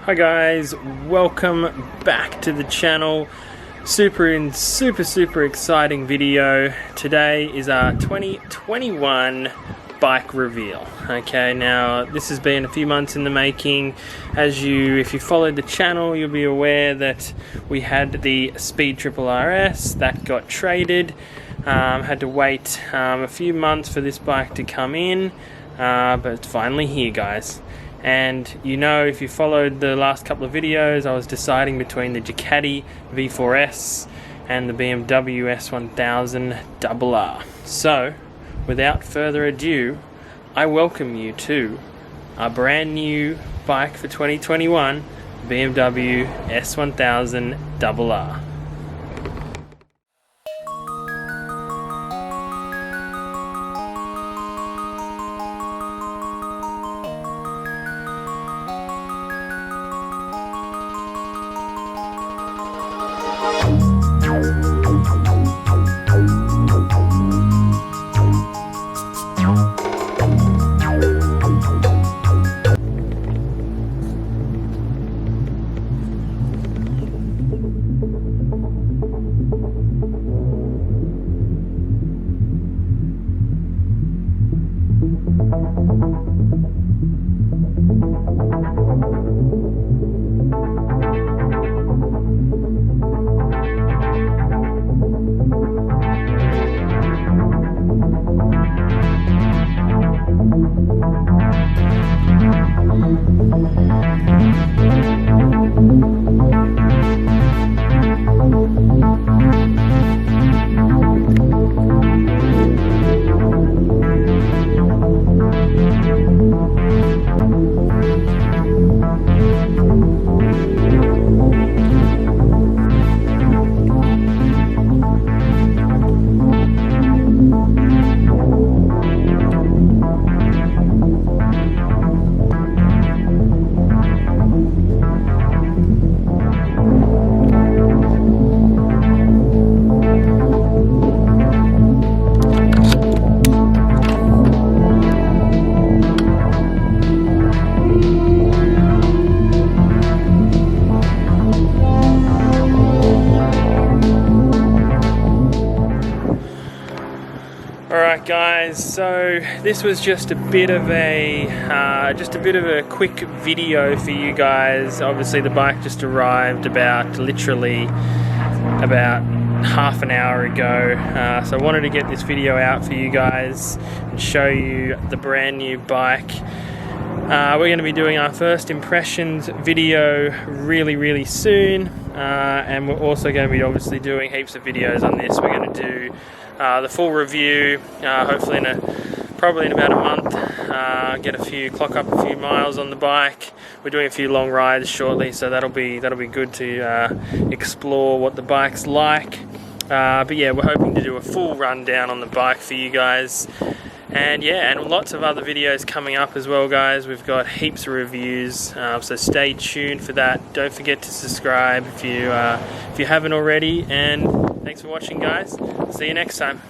Hi guys, welcome back to the channel. Super exciting video. Today is our 2021 bike reveal. Okay, now this has been a few months in the making. If you followed the channel, you'll be aware that we had the Speed Triple RS that got traded. Had to wait a few months for this bike to come in, but it's finally here, guys. And you know, if you followed the last couple of videos, I was deciding between the Ducati V4S and the BMW S1000RR. So, without further ado, I welcome you to our brand new bike for 2021, BMW S1000RR. Alright guys, so this was just a bit of a quick video for you guys. Obviously the bike just arrived literally about half an hour ago, so I wanted to get this video out for you guys and show you the brand new bike. We're going to be doing our first impressions video really soon, and we're also going to be obviously doing heaps of videos on this. We're going to do the full review, hopefully probably in about a month. Clock up a few miles on the bike. We're doing a few long rides shortly, so that'll be good to explore what the bike's like. But yeah, we're hoping to do a full rundown on the bike for you guys. And yeah, and lots of other videos coming up as well, guys. We've got heaps of reviews, so stay tuned for that. Don't forget to subscribe if you haven't already. And thanks for watching, guys. See you next time.